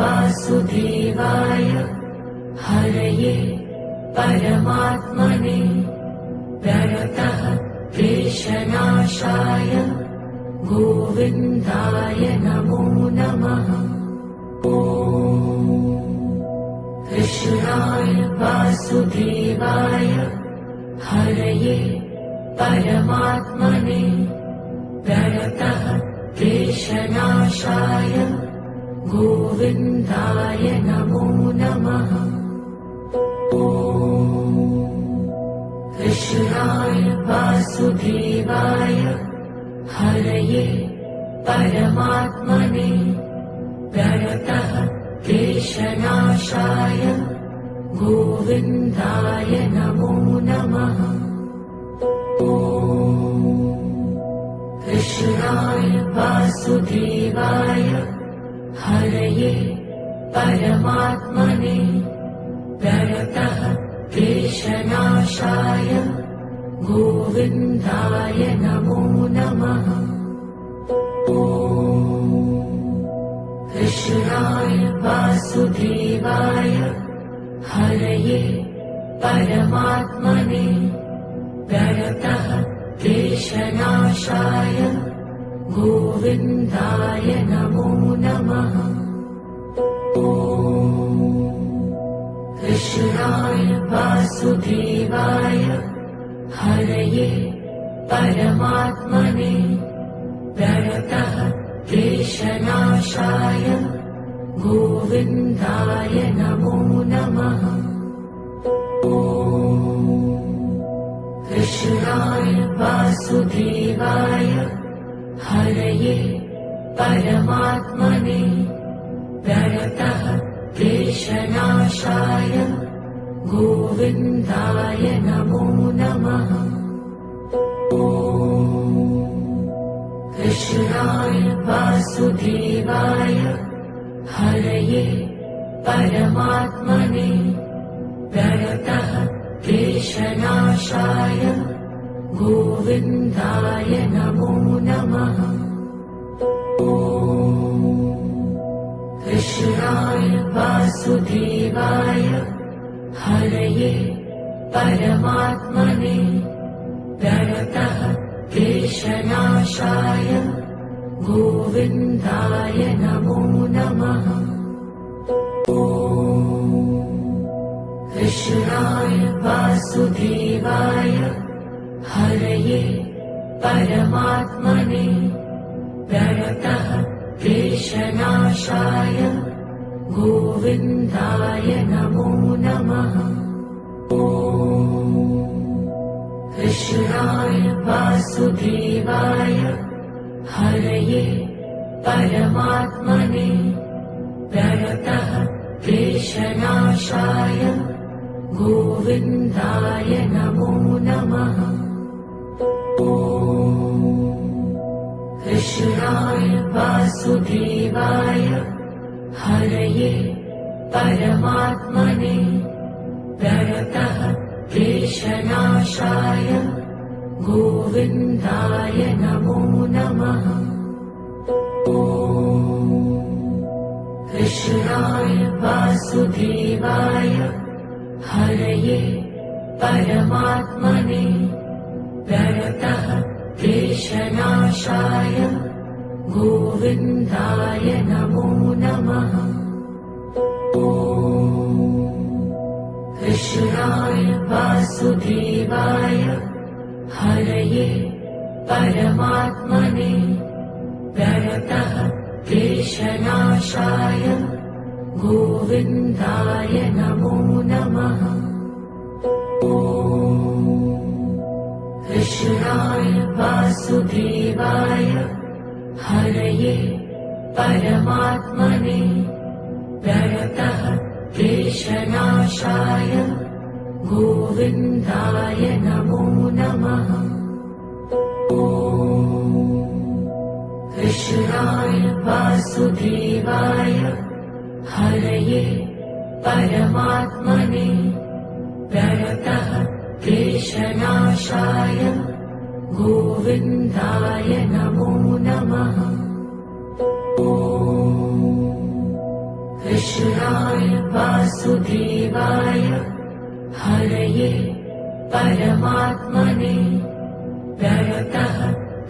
वासुदेवाय हरये परमात्मने प्रणतः क्लेशनाशाय गोविन्दाय नमो नमः। ॐ कृष्णाय वासुदेवाय हरये परमात्मने प्रणतः क्लेशनाशाय गोविन्दाय नमो नमः। ॐ कृष्णाय वासुदेवाय हरये परमात्मने प्रणतः क्लेशनाशाय गोविन्दाय नमो नमः। ॐ कृष्णाय वासुदेवाय हरये परमात्मने प्रणतः क्लेशनाशाय गोविन्दाय नमो नमः। ॐ कृष्णाय वासुदेवाय हरये परमात्मने प्रणतः क्लेशनाशाय गोविन्दाय नमो नमः। ॐ कृष्णाय वासुदेवाय हरये परमात्मने प्रणतः क्लेशनाशाय गोविन्दाय नमो नमः। ॐ कृष्णाय वासुदेवाय हरये परमात्मने प्रणतः क्लेशनाशाय गोविन्दाय नमो नमः। ॐ कृष्णाय वासुदेवाय हरये परमात्मने प्रणतः क्लेशनाशाय गोविन्दाय नमो नमः। ॐ कृष्णाय वासुदेवाय हरये परमात्मने प्रणतः क्लेशनाशाय गोविन्दाय नमो नमः। ॐ कृष्णाय वासुदेवाय हरये परमात्मने प्रणतः क्लेशनाशाय गोविन्दाय नमो नमः। ॐ कृष्णाय वासुदेवाय हरये परमात्मने प्रणतः क्लेशनाशाय गोविन्दाय नमो नमः। ॐ कृष्णाय वासुदेवाय हरये परमात्मने प्रणतः क्लेशनाशाय गोविन्दाय नमो नमः। ॐ कृष्णाय वासुदेवाय हरये परमात्मने प्रणतः क्लेशनाशाय गोविन्दाय नमो नमः। ॐ कृष्णाय वासुदेवाय हरये परमात्मने प्रणतः क्लेशनाशाय गोविन्दाय नमो नमः। ॐ कृष्णाय वासुदेवाय हरये परमात्मने प्रणतः क्लेशनाशाय गोविन्दाय नमो नमः। ॐ कृष्णाय वासुदेवाय हरये परमात्मने प्रणतः क्लेशनाशाय गोविन्दाय नमो नमः। ॐ कृष्णाय वासुदेवाय हरये परमात्मने प्रणतः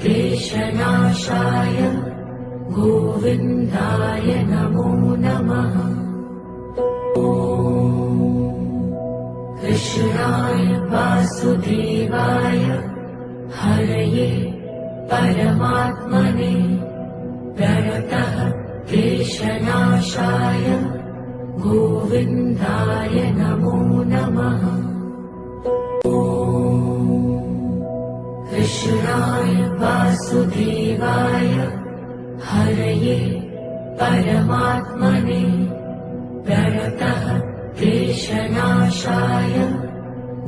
क्लेशनाशाय गोविन्दाय नमो नमः। कृष्णाय वासुदेवाय हरये परमात्मने प्रणतः क्लेशनाशाय गोविन्दाय नमो नमः। कृष्णाय वासुदेवाय हरये परमात्मने प्रणतः क्लेशनाशाय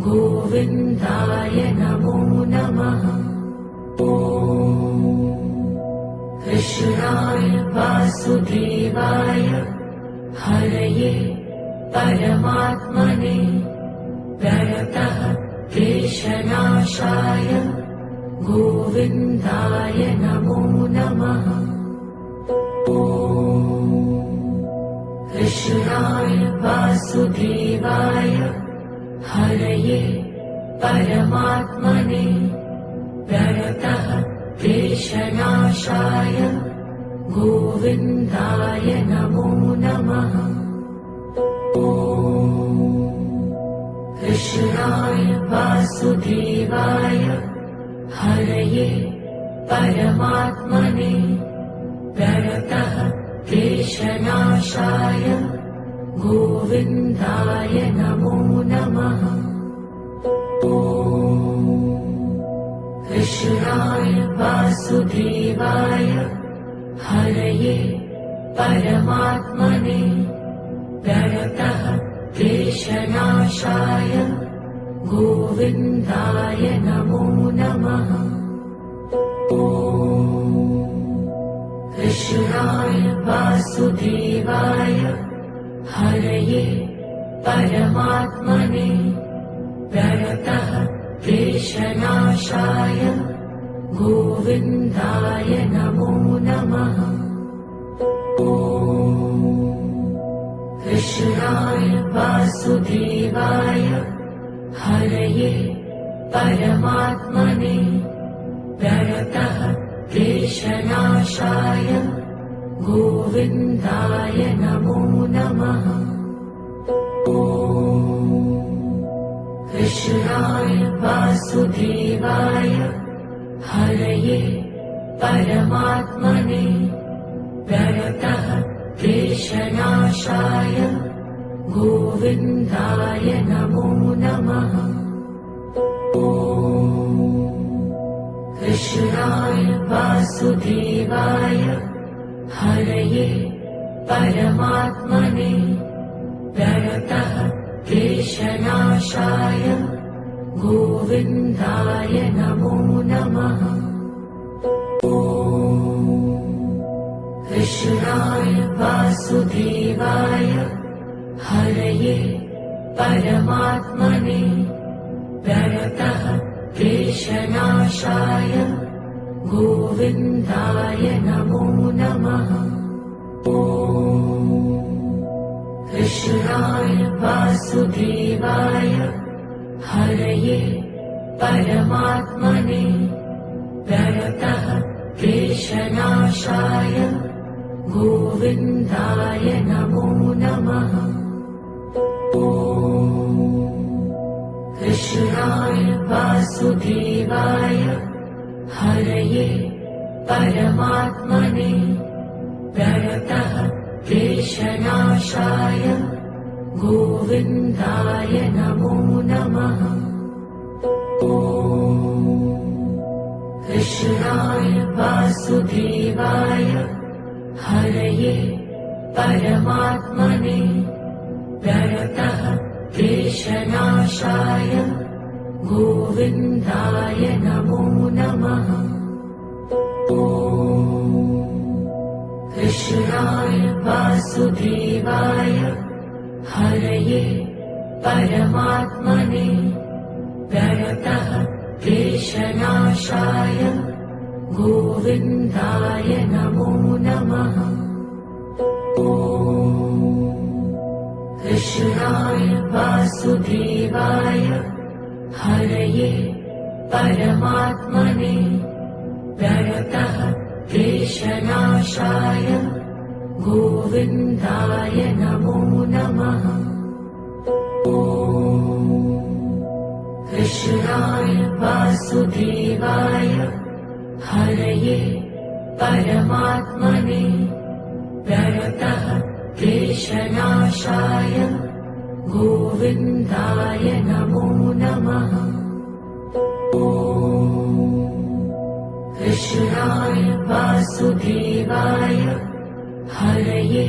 गोविन्दाय नमो नमः। कृष्णाय वासुदेवाय हरये परमात्मने प्रणतः क्लेशनाशाय गोविन्दाय नमो नमः। कृष्णाय वासुदेवाय हरये परमात्मने प्रणतः क्लेशनाशाय गोविन्दाय नमो नमः। कृष्णाय वासुदेवाय हरये परमात्मने प्रणतः क्लेशनाशाय गोविन्दाय नमो नमः। कृष्णाय वासुदेवाय हरये परमात्मने प्रणतः क्लेशनाशाय गोविन्दाय नमो नमः। कृष्णाय वासुदेवाय हरये परमात्मने प्रणतः क्लेशनाशाय गोविन्दाय नमो नमः। कृष्णाय वासुदेवाय हरये परमात्मने प्रणतः क्लेशनाशाय गोविन्दाय नमो नमः। कृष्णाय वासुदेवाय हरये परमात्मने प्रणतः क्लेशनाशाय गोविन्दाय नमो नमः। कृष्णाय वासुदेवाय हरये परमात्मने प्रणतः क्लेशनाशाय गोविन्दाय नमो नमः। कृष्णाय वासुदेवाय हरये परमात्मने प्रणतः क्लेशनाशाय गोविन्दाय नमो नमः। कृष्णाय वासुदेवाय हरये परमात्मने प्रणतः क्लेशनाशाय गोविन्दाय नमो नमः। कृष्णाय वासुदेवाय हरये परमात्मने प्रणतः क्लेशनाशाय गोविन्दाय नमो नमः। कृष्णाय वासुदेवाय हरये परमात्मने प्रणतः क्लेशनाशाय गोविन्दाय नमो नमः। कृष्णाय वासुदेवाय हरये परमात्मने प्रणतः क्लेशनाशाय गोविन्दाय नमो नमः। कृष्णाय वासुदेवाय हरये परमात्मने प्रणतः क्लेशनाशाय गोविन्दाय नमो नमः। कृष्णाय वासुदेवाय हरये परमात्मने प्रणतः क्लेशनाशाय गोविन्दाय नमो नमः। कृष्णाय वासुदेवाय हरये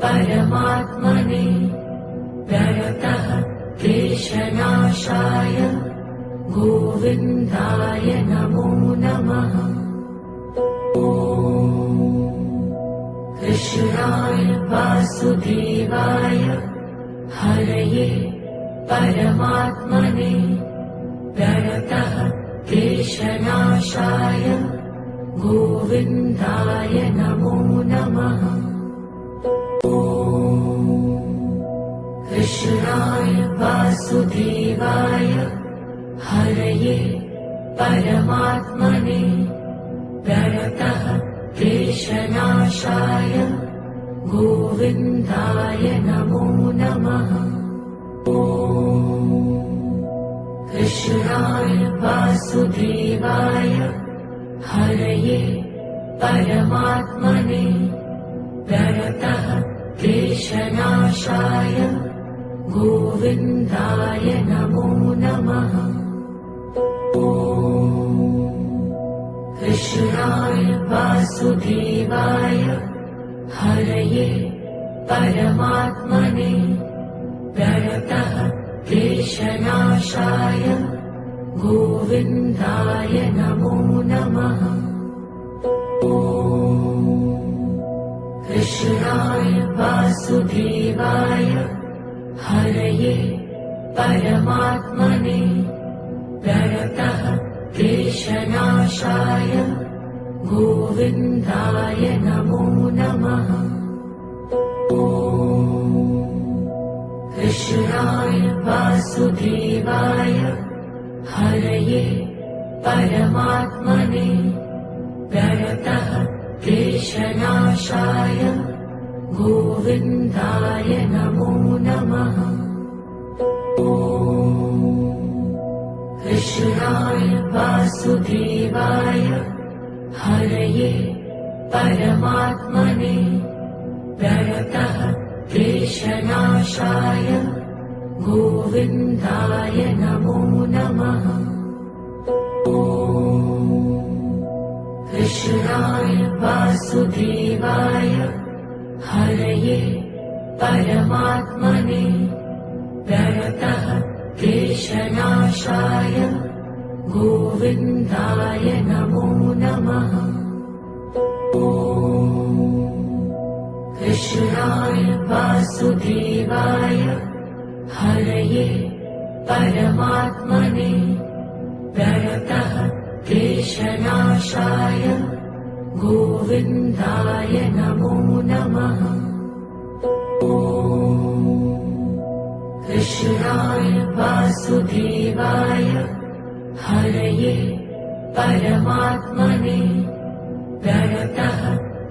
परमात्मने प्रणतः क्लेशनाशाय गोविन्दाय नमो नमः। कृष्णाय वासुदेवाय हरये परमात्मने प्रणतः क्लेशनाशाय गोविन्दाय नमो नमः। कृष्णाय वासुदेवाय हरये परमात्मने प्रणतः क्लेशनाशाय गोविन्दाय नमो नमः। कृष्णाय वासुदेवाय हरये परमात्मने प्रणतः क्लेशनाशाय गोविन्दाय नमो नमः। कृष्णाय वासुदेवाय हरये परमात्मने प्रणतः क्लेशनाशाय गोविन्दाय नमो नमः। कृष्णाय वासुदेवाय हरये परमात्मने प्रणतः क्लेशनाशाय गोविन्दाय नमो नमः। कृष्णाय वासुदेवाय हरये परमात्मने प्रणतः क्लेशनाशाय गोविन्दाय नमो नमः। कृष्णाय वासुदेवाय हरये परमात्मने प्रणतः क्लेशनाशाय गोविन्दाय नमो नमः। कृष्णाय वासुदेवाय हरये परमात्मने प्रणतः क्लेशनाशाय गोविन्दाय नमो नमः। कृष्णाय वासुदेवाय हरये परमात्मने प्रणतः क्लेशनाशाय गोविन्दाय नमो नमः। कृष्णाय वासुदेवाय हरये परमात्मने प्रणतः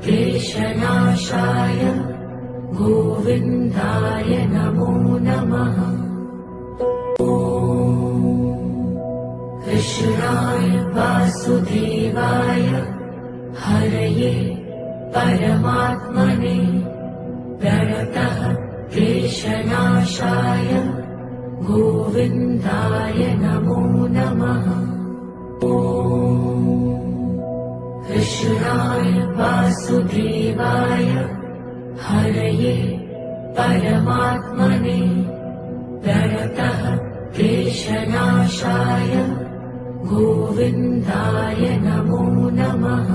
क्लेशनाशाय गोविन्दाय नमो नमः। कृष्णाय वासुदेवाय हरये परमात्मने प्रणतः क्लेशनाशाय गोविन्दाय नमो नमः। कृष्णाय वासुदेवाय हरये परमात्मने प्रणतः क्लेशनाशाय गोविन्दाय नमो नमः।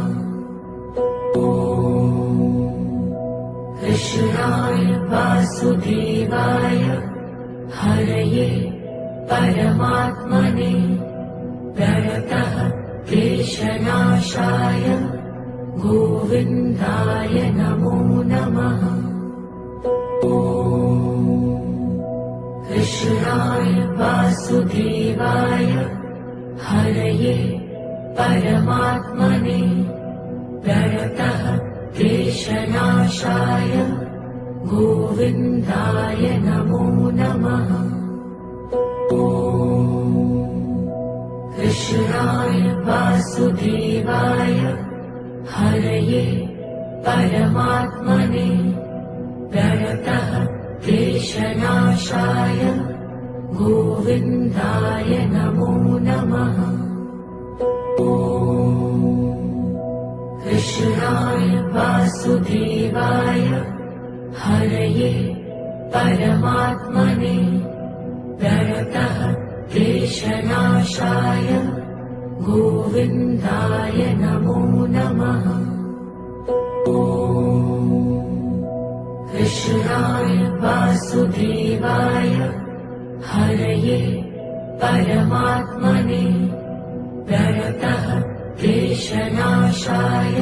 कृष्णाय वासुदेवाय हरये परमात्मने प्रणतः क्लेशनाशाय गोविन्दाय नमो नमः। कृष्णाय वासुदेवाय हरये परमात्मने प्रणतः क्लेशनाशाय गोविन्दाय नमो नमः। कृष्णाय वासुदेवाय हरये परमात्मने प्रणतः क्लेशनाशाय गोविन्दाय नमो नमः। कृष्णाय वासुदेवाय हरये परमात्मने प्रणतः क्लेशनाशाय गोविन्दाय नमो नमः। कृष्णाय वासुदेवाय हरये परमात्मने प्रणतः क्लेशनाशाय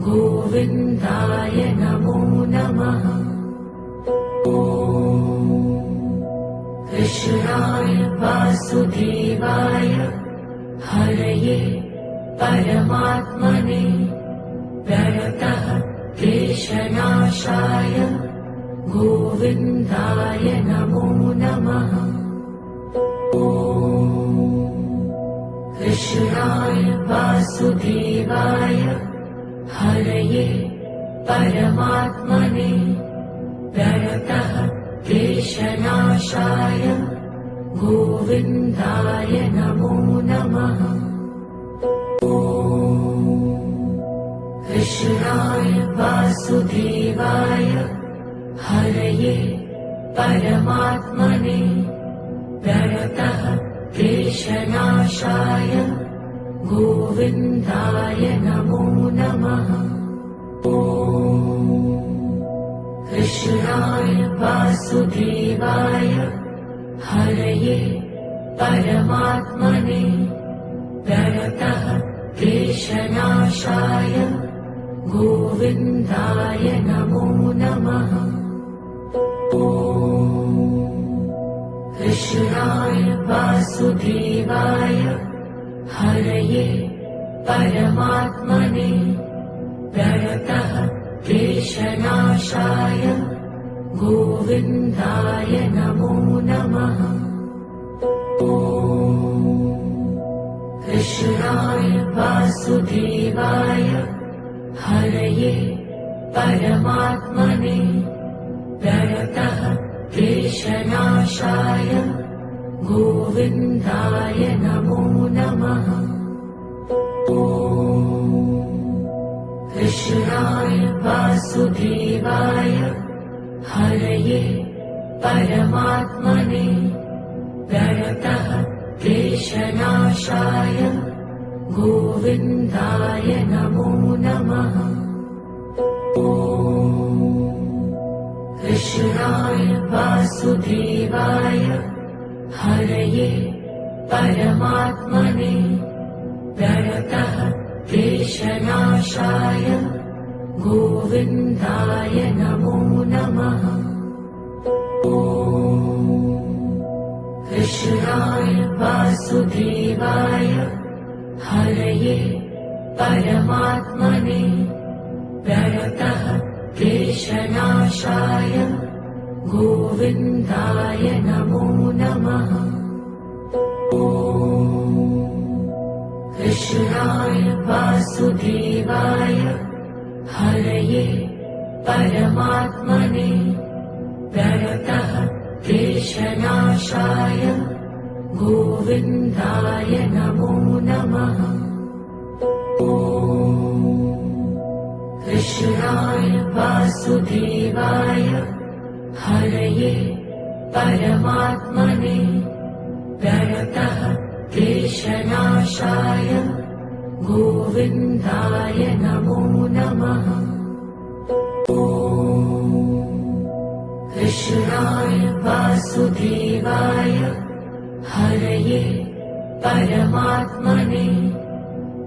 गोविन्दाय नमो नमः। कृष्णाय वासुदेवाय हरये परमात्मने प्रणतः क्लेशनाशाय गोविन्दाय नमो नमः। कृष्णाय वासुदेवाय हरये परमात्मने प्रणतः क्लेशनाशाय गोविन्दाय नमो नमः। कृष्णाय वासुदेवाय हरये परमात्मने प्रणतः क्लेशनाशाय गोविन्दाय नमो नमः। कृष्णाय वासुदेवाय हरये परमात्मने प्रणतः क्लेशनाशाय गोविन्दाय नमो नमः। कृष्णाय वासुदेवाय हरये परमात्मने प्रणतः क्लेशनाशाय गोविन्दाय नमो नमः। कृष्णाय वासुदेवाय हरये परमात्मने प्रणतः क्लेशनाशाय गोविन्दाय नमो नमः। कृष्णाय वासुदेवाय हरये परमात्मने प्रणतः क्लेशनाशाय गोविन्दाय नमो नमः। कृष्णाय वासुदेवाय हरये परमात्मने प्रणतः क्लेशनाशाय गोविन्दाय नमो नमः। कृष्णाय वासुदेवाय हरये परमात्मने प्रणतः क्लेशनाशाय गोविन्दाय नमो नमः। कृष्णाय वासुदेवाय हरये परमात्मने प्रणतः क्लेशनाशाय गोविन्दाय नमो नमः। कृष्णाय वासुदेवाय हरये परमात्मने प्रणतः क्लेशनाशाय गोविन्दाय नमो नमः। कृष्णाय वासुदेवाय हरये परमात्मने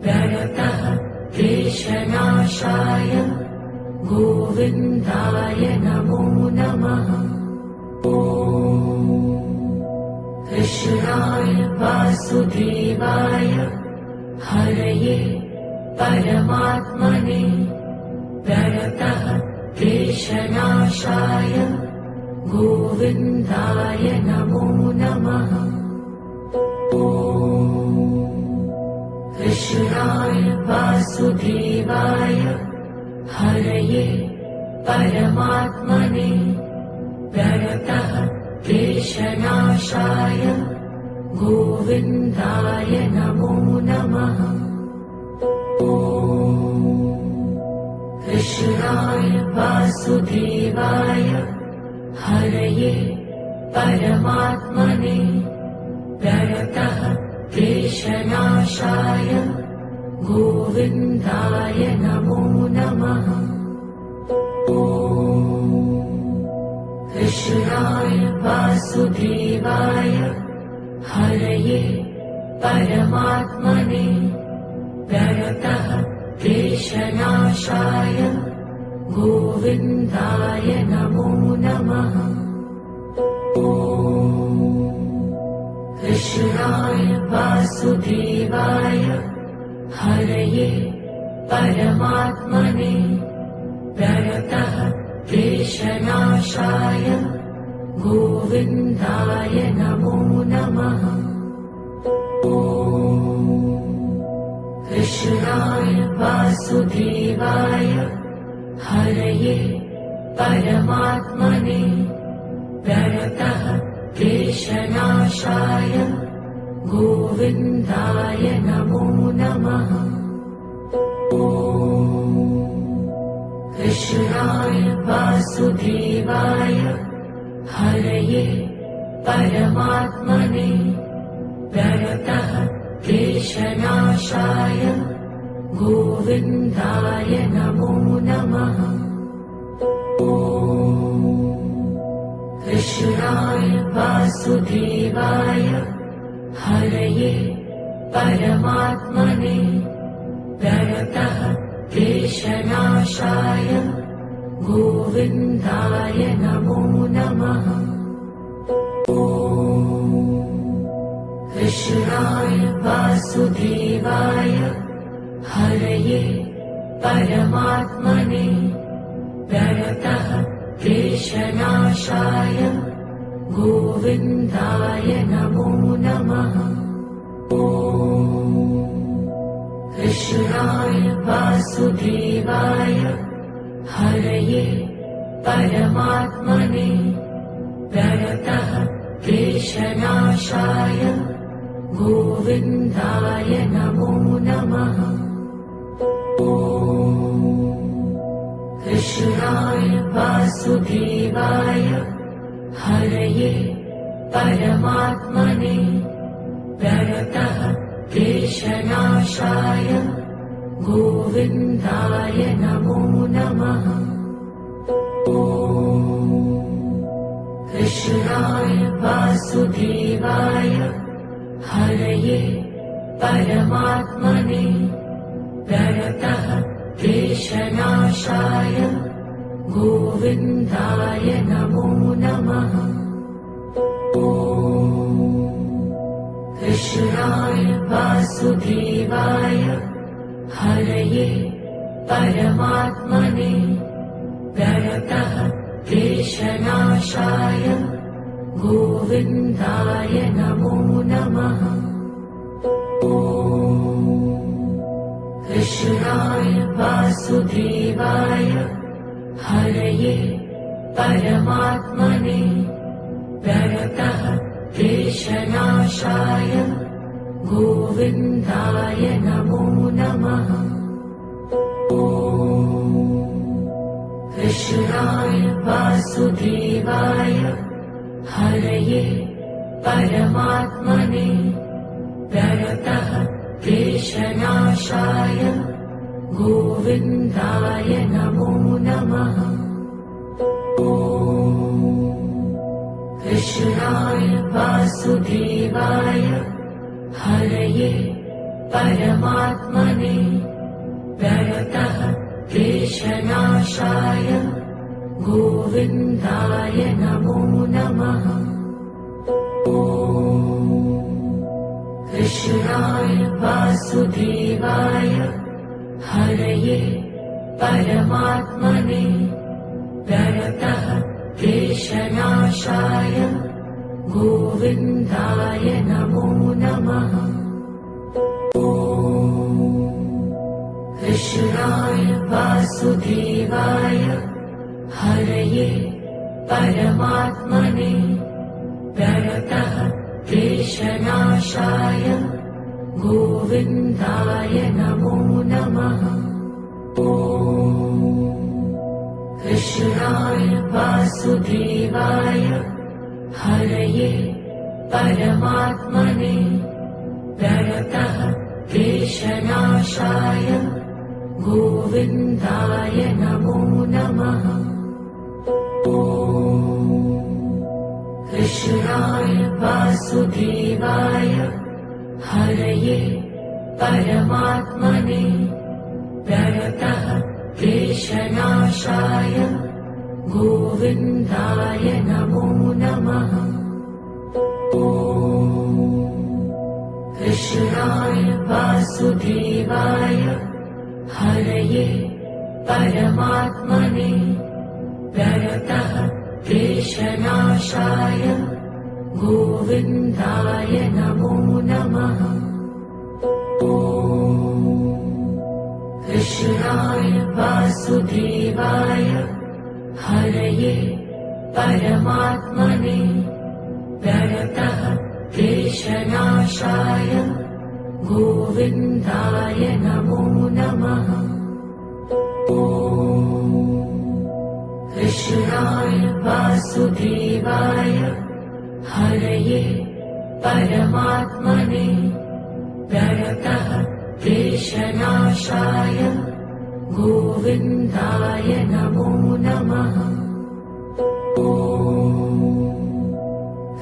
प्रणतः क्लेशनाशाय गोविन्दाय नमो नमः। कृष्णाय वासुदेवाय हरये परमात्मने प्रणतः क्लेशनाशाय गोविन्दाय नमो नमः। कृष्णाय वासुदेवाय हरये परमात्मने प्रणतः क्लेशनाशाय गोविन्दाय नमो नमः। कृष्णाय वासुदेवाय हरये परमात्मने प्रणतः क्लेशनाशाय गोविन्दाय नमो नमः। कृष्णाय वासुदेवाय हरये परमात्मने प्रणतः क्लेशनाशाय गोविन्दाय नमो नमः। कृष्णाय वासुदेवाय हरये परमात्मने प्रणतः क्लेशनाशाय गोविन्दाय नमो नमः। कृष्णाय वासुदेवाय हरये परमात्मने प्रणतः क्लेशनाशाय गोविन्दाय नमो नमः। कृष्णाय वासुदेवाय हरये परमात्मने प्रणतः क्लेशनाशाय गोविन्दाय नमो नमः। कृष्णाय वासुदेवाय हरये परमात्मने प्रणतः क्लेशनाशाय गोविन्दाय नमो नमः। कृष्णाय वासुदेवाय हरये परमात्मने प्रणतः क्लेशनाशाय गोविन्दाय नमो नमः। कृष्णाय वासुदेवाय हरये परमात्मने प्रणतः क्लेशनाशाय गोविन्दाय नमो नमः। कृष्णाय वासुदेवाय हरये परमात्मने प्रणतः क्लेशनाशाय गोविन्दाय नमो नमः। कृष्णाय वासुदेवाय हरये परमात्मने प्रणतः क्लेशनाशाय गोविन्दाय नमो नमः। कृष्णाय वासुदेवाय हरये परमात्मने प्रणतः क्लेशनाशाय गोविन्दाय नमो नमः। कृष्णाय वासुदेवाय हरये परमात्मने प्रणतः क्लेशनाशाय गोविन्दाय नमो नमः। कृष्णाय वासुदेवाय हरये परमात्मने प्रणतः क्लेशनाशाय गोविन्दाय नमो नमः। कृष्णाय वासुदेवाय हरये परमात्मने प्रणतः क्लेशनाशाय गोविन्दाय नमो नमः। कृष्णाय वासुदेवाय हरये परमात्मने प्रणतः क्लेशनाशाय गोविन्दाय नमो नमः। कृष्णाय वासुदेवाय हरये परमात्मने प्रणतः क्लेशनाशाय गोविन्दाय नमो नमः। कृष्णाय वासुदेवाय हरये परमात्मने प्रणतः क्लेशनाशाय गोविन्दाय नमो नमः। कृष्णाय वासुदेवाय हरये परमात्मने प्रणतः क्लेशनाशाय गोविन्दाय नमो नमः। कृष्णाय वासुदेवाय हरये परमात्मने प्रणतः क्लेशनाशाय गोविन्दाय नमो नमः। कृष्णाय वासुदेवाय हरये परमात्मने प्रणतः क्लेशनाशाय गोविन्दाय नमो नमः। कृष्णाय वासुदेवाय हरये परमात्मने प्रणतः क्लेशनाशाय गोविन्दाय नमो नमः।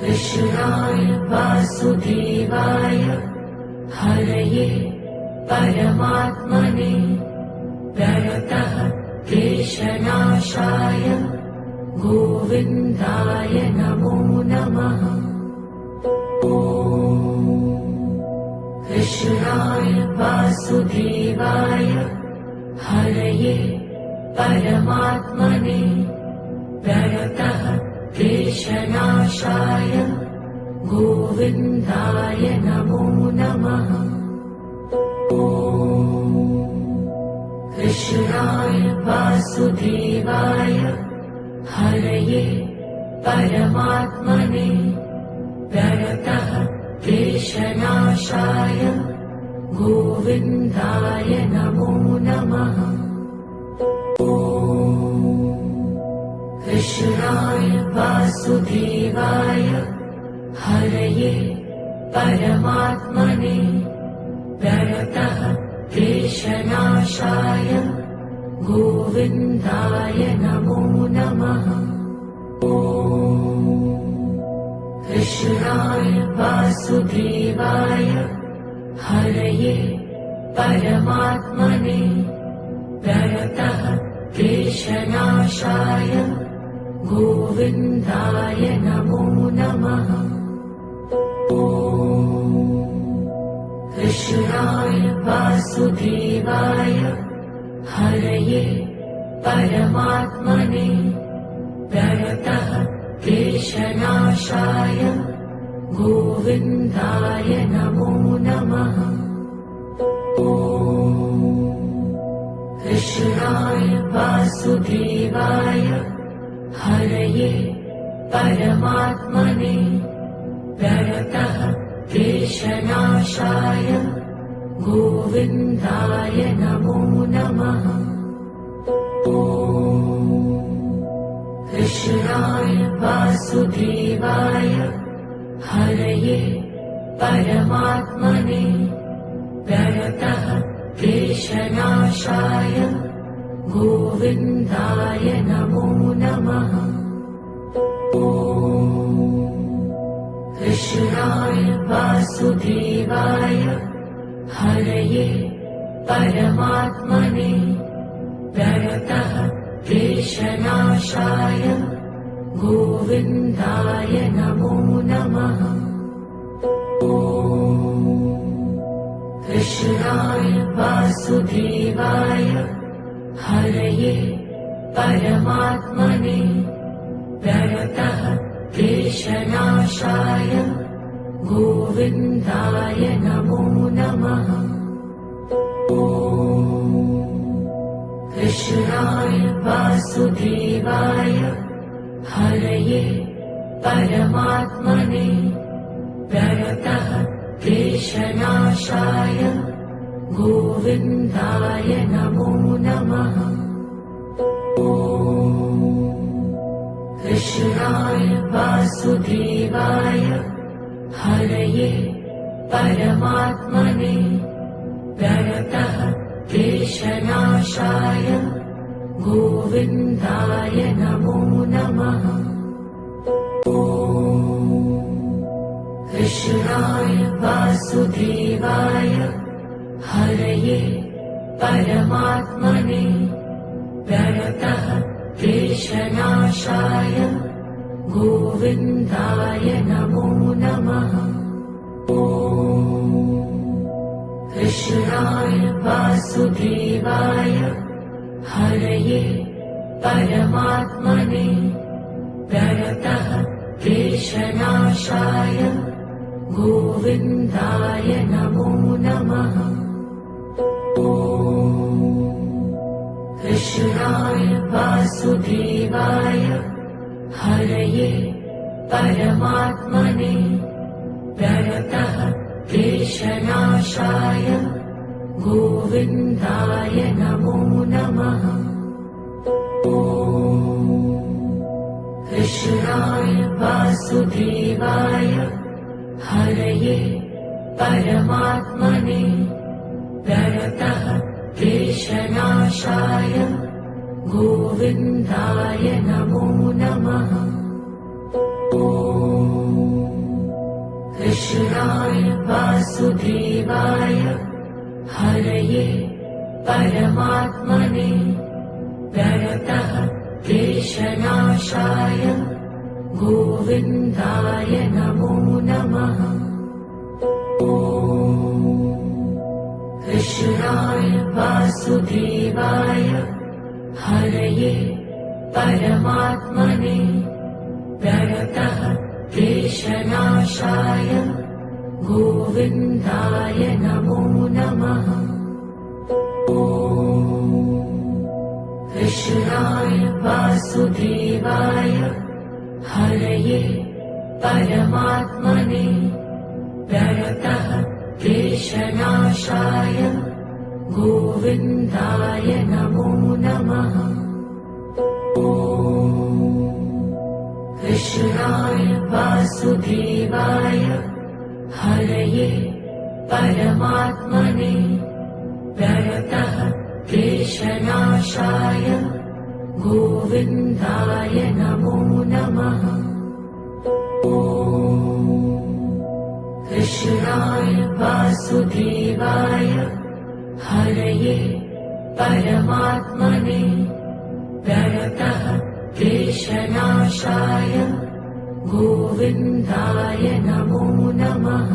कृष्णाय वासुदेवाय हरये परमात्मने प्रणतः क्लेशनाशाय गोविन्दाय नमो नमः। कृष्णाय वासुदेवाय हरये परमात्मने प्रणतः क्लेशनाशाय गोविन्दाय नमो नमः। कृष्णाय वासुदेवाय हरये परमात्मने प्रणतः क्लेशनाशाय गोविन्दाय नमो नमः। कृष्णाय वासुदेवाय हरये परमात्मने प्रणतः क्लेशनाशाय गोविन्दाय नमो नमः। कृष्णाय वासुदेवाय हरये परमात्मने प्रणतः क्लेशनाशाय गोविन्दाय नमो नमः। कृष्णाय वासुदेवाय हरये परमात्मने प्रणतः क्लेशनाशाय गोविन्दाय नमो नमः। कृष्णाय वासुदेवाय हरये परमात्मने प्रणतः क्लेशनाशाय गोविन्दाय नमो नमः। कृष्णाय वासुदेवाय हरये परमात्मने प्रणतः क्लेशनाशाय गोविन्दाय नमो नमः। कृष्णाय वासुदेवाय हरये परमात्मने प्रणतः क्लेशनाशाय गोविन्दाय नमो नमः। कृष्णाय वासुदेवाय हरये परमात्मने प्रणतः क्लेशनाशाय गोविन्दाय नमो नमः। कृष्णाय वासुदेवाय हरये परमात्मने प्रणतः क्लेशनाशाय गोविन्दाय नमो नमः। कृष्णाय वासुदेवाय हरये परमात्मने प्रणतः क्लेशनाशाय गोविन्दाय नमो नमः। कृष्णाय वासुदेवाय हरये परमात्मने प्रणतः क्लेशनाशाय गोविन्दाय नमो नमः। कृष्णाय वासुदेवाय हरये परमात्मने प्रणतः क्लेशनाशाय गोविन्दाय नमो नमः। कृष्णाय वासुदेवाय हरये परमात्मने प्रणतः क्लेशनाशाय गोविन्दाय नमो नमः। कृष्णाय वासुदेवाय हरये परमात्मने प्रणतः क्लेशनाशाय गोविन्दाय नमो नमः। कृष्णाय वासुदेवाय हरये परमात्मने प्रणतः क्लेशनाशाय गोविन्दाय नमो नमः। कृष्णाय वासुदेवाय हरये परमात्मने प्रणतः क्लेशनाशाय गोविन्दाय नमो नमः। कृष्णाय वासुदेवाय हरये परमात्मने प्रणतः क्लेशनाशाय गोविन्दाय नमो नमः। कृष्णाय वासुदेवाय हरये परमात्मने प्रणतः क्लेशनाशाय गोविन्दाय नमो नमः। कृष्णाय वासुदेवाय हरये परमात्मने प्रणतः क्लेशनाशाय गोविन्दाय नमो नमः।